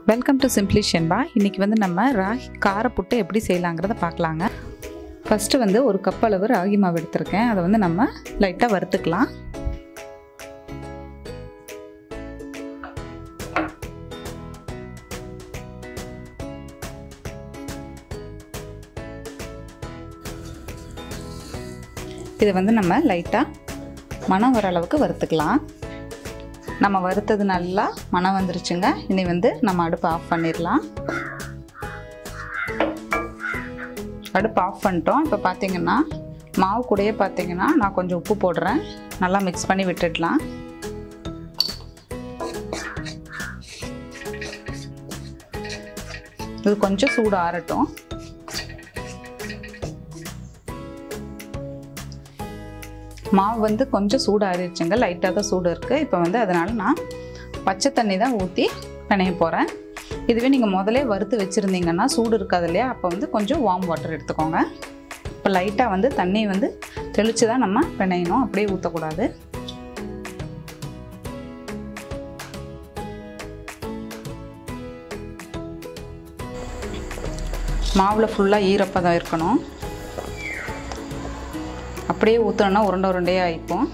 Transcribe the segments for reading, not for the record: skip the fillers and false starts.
Welcome to simply Shenba. இன்றைக்கி வந்து நம்ம ராகி கார புட்டு எப்படி செய்யலாங்கிறத பார்க்கலாங்க. ஃபஸ்ட்டு வந்து ஒரு கப் அளவு ராகி மாவு எடுத்திருக்கேன். அதை வந்து நம்ம லைட்டாக வறுத்துக்கலாம். இதை வந்து நம்ம லைட்டாக மணம் வர அளவுக்கு வறுத்துக்கலாம். நம்ம வறுத்தது நல்லா மணம் வந்துருச்சுங்க. இனி வந்து நம்ம அடுப்பு ஆஃப் பண்ணிடலாம். அடுப்பு ஆஃப் பண்ணிட்டோம். இப்போ பார்த்தீங்கன்னா மாவு கூடயே பார்த்தீங்கன்னா நான் கொஞ்சம் உப்பு போடுறேன். நல்லா மிக்ஸ் பண்ணி விட்டுடலாம். இது கொஞ்சம் சூடு ஆறட்டும். மாவு வந்து கொஞ்சம் சூடு ஆறிடுச்சுங்க. லைட்டாக தான் சூடு இருக்குது. இப்போ வந்து அதனால் நான் பச்சை தண்ணி தான் ஊற்றி பிணைய போகிறேன். இதுவே நீங்கள் முதலே வறுத்து வச்சுருந்தீங்கன்னா சூடு இருக்காது இல்லையா, அப்போ வந்து கொஞ்சம் வார்ம் வாட்டர் எடுத்துக்கோங்க. இப்போ லைட்டாக வந்து தண்ணி வந்து தெளித்து தான் நம்ம பிணையணும், அப்படியே ஊற்றக்கூடாது. மாவில் ஃபுல்லாக ஈரப்பதம் இருக்கணும். அப்படியே ஊற்றணும்னா உருண்டை உருண்டையாக ஆகிப்போம்.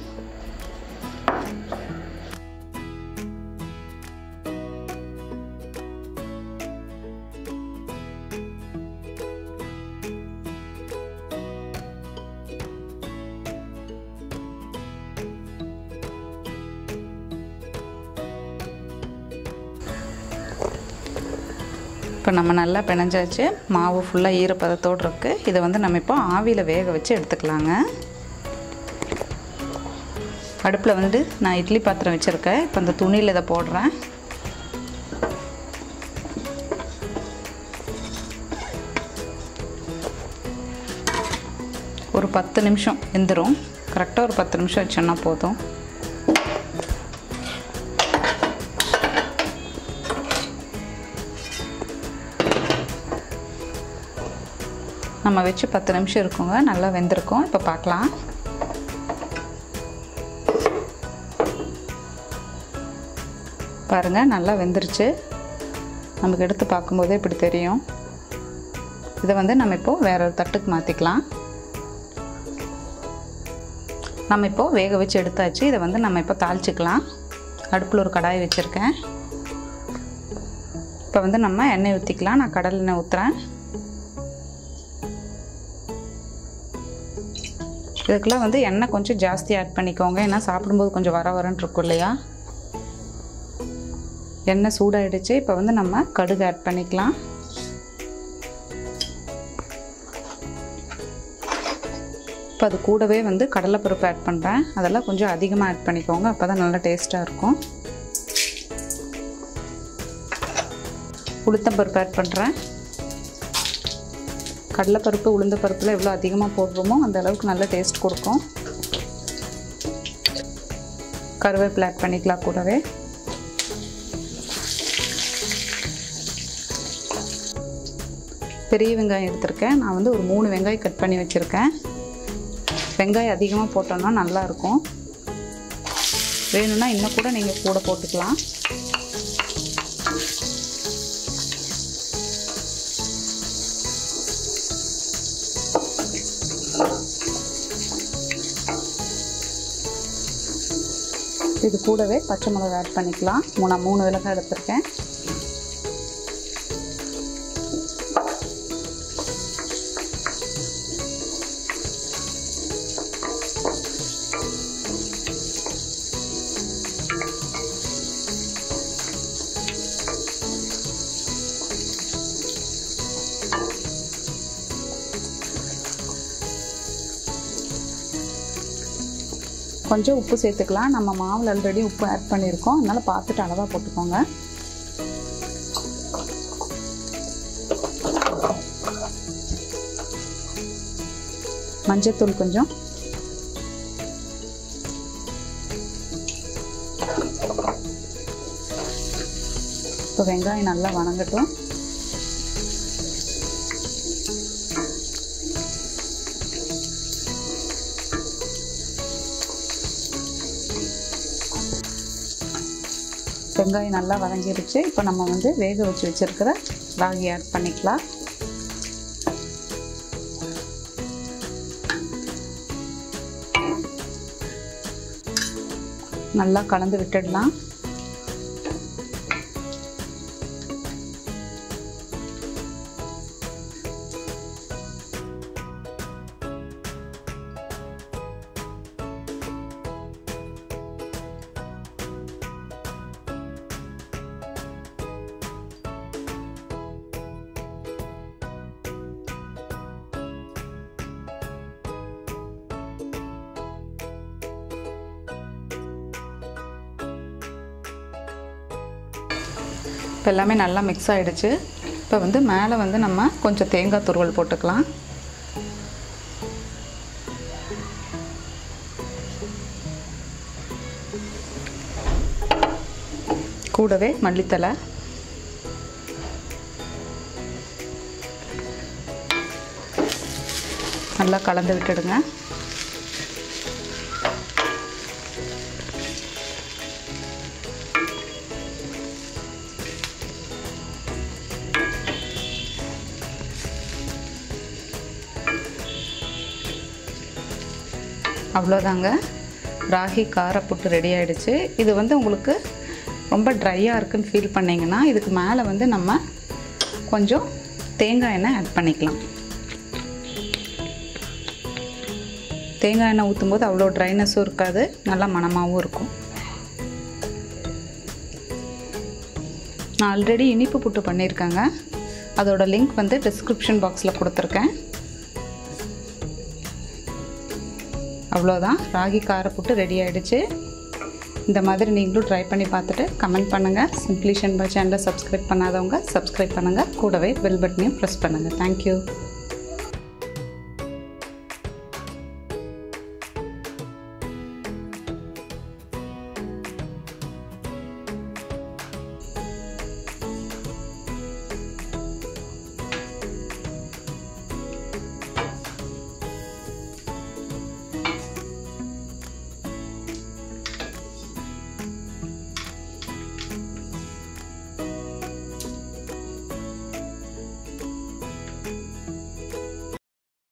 இப்போ நம்ம நல்லா பிணைஞ்சாச்சு. மாவு ஃபுல்லாக ஈரப்பதத்தோடு இருக்குது. இதை வந்து நம்ம இப்போ ஆவியில் வேக வச்சு எடுத்துக்கலாங்க. அடுப்பில் வந்து நான் இட்லி பாத்திரம் வச்சுருக்கேன். இப்போ அந்த துணியில் இதை போடுறேன். ஒரு 10 நிமிஷம் வெந்துடும். கரெக்டாக ஒரு 10 நிமிஷம் வச்சோன்னா போதும். நம்ம வச்சு 10 நிமிஷம் இருக்குங்க. நல்லா வெந்திருக்கும். இப்போ பார்க்கலாம். பாருங்கள், நல்லா வெந்துருச்சு. நமக்கு எடுத்து பார்க்கும்போதே இப்படி தெரியும். இதை வந்து நம்ம இப்போது வேற ஒரு தட்டுக்கு மாற்றிக்கலாம். நம்ம இப்போது வேக வச்சு எடுத்தாச்சு. இதை வந்து நம்ம இப்போ தாளிச்சிக்கலாம். அடுப்பில் ஒரு கடாய் வச்சுருக்கேன். இப்போ வந்து நம்ம எண்ணெய் ஊற்றிக்கலாம். நான் கடலை எண்ணெய் ஊற்றுறேன். இதுக்கெல்லாம் வந்து எண்ணெய் கொஞ்சம் ஜாஸ்தி ஆட் பண்ணிக்கோங்க. ஏன்னா சாப்பிடும்போது கொஞ்சம் வரன்னு இருக்கும் இல்லையா. எண்ணெய் சூடாகிடுச்சு. இப்போ வந்து நம்ம கடுகு ஆட் பண்ணிக்கலாம். இப்போ அது கூடவே வந்து கடலைப்பருப்பு ஆட் பண்ணுறேன். அதெல்லாம் கொஞ்சம் அதிகமாக ஆட் பண்ணிக்கோங்க. அப்போ தான் நல்லா டேஸ்ட்டாக இருக்கும். உளுத்தம்பருப்பு ஆட் பண்ணுறேன். கடலைப்பருப்பு உளுந்தப்பருப்பில் எவ்வளோ அதிகமாக போடுறோமோ அந்த அளவுக்கு நல்ல டேஸ்ட் கொடுக்கும். கருவேப்பிலை ஆட் பண்ணிக்கலாம் கூடவே. பெரிய வெங்காயம் எடுத்திருக்கேன். நான் வந்து ஒரு 3 வெங்காயம் கட் பண்ணி வச்சுருக்கேன். வெங்காயம் அதிகமாக போட்டோம்னா நல்லாயிருக்கும். வேணும்னா இன்னும் கூட நீங்கள் கூட போட்டுக்கலாம். இது கூடவே பச்சை மிளகாய் ஆட் பண்ணிக்கலாம். நான் 3 மிளகாய் எடுத்திருக்கேன். கொஞ்சம் உப்பு சேர்த்துக்கலாம். நம்ம மாவில் ஆல்ரெடி உப்பு ஆட் பண்ணியிருக்கோம். அதனால் பார்த்துட்டு அளவாக போட்டுக்கோங்க. மஞ்சத்தூள் கொஞ்சம். இப்போ வெங்காயம் நல்லா வணங்கட்டும். வெங்காயம் நல்லா வதங்கிருச்சு. இப்போ நம்ம வந்து வேக வச்சு வச்சுருக்கிற ராகி ஆட் பண்ணிக்கலாம். நல்லா கலந்து விட்டுடலாம். இப்போ எல்லாமே நல்லா மிக்ஸ் ஆகிடுச்சு. இப்போ வந்து மேலே வந்து நம்ம கொஞ்சம் தேங்காய் துருவல் போட்டுக்கலாம். கூடவே மல்லித்தலை, நல்லா கலந்து விட்டுடுங்க. அவ்வளோதாங்க, ராகி கார புட்டு ரெடி ஆகிடுச்சு. இது வந்து உங்களுக்கு ரொம்ப ட்ரையாக இருக்குன்னு ஃபீல் பண்ணிங்கன்னா இதுக்கு மேலே வந்து நம்ம கொஞ்சம் தேங்காய் எண்ணெய் ஆட் பண்ணிக்கலாம். தேங்காய் எண்ணெய் ஊற்றும்போது அவ்வளோ ட்ரைனஸும் இருக்காது, நல்லா மணமாகவும் இருக்கும். நான் ஆல்ரெடி இனிப்பு புட்டு பண்ணியிருக்கேங்க, அதோட லிங்க் வந்து டிஸ்கிரிப்ஷன் பாக்ஸில் கொடுத்துருக்கேன். அவ்வளோதான், ராகி கார புட்டு ரெடி ஆகிடுச்சு. இந்த மாதிரி நீங்களும் ட்ரை பண்ணி பார்த்துட்டு கமெண்ட் பண்ணுங்கள். சிம்பிளி ஷென்பா சேனலை சப்ஸ்கிரைப் பண்ணாதவங்க சப்ஸ்கிரைப் பண்ணுங்கள். கூடவே பெல் பட்டனையும் ப்ரெஸ் பண்ணுங்கள். தேங்க்யூ.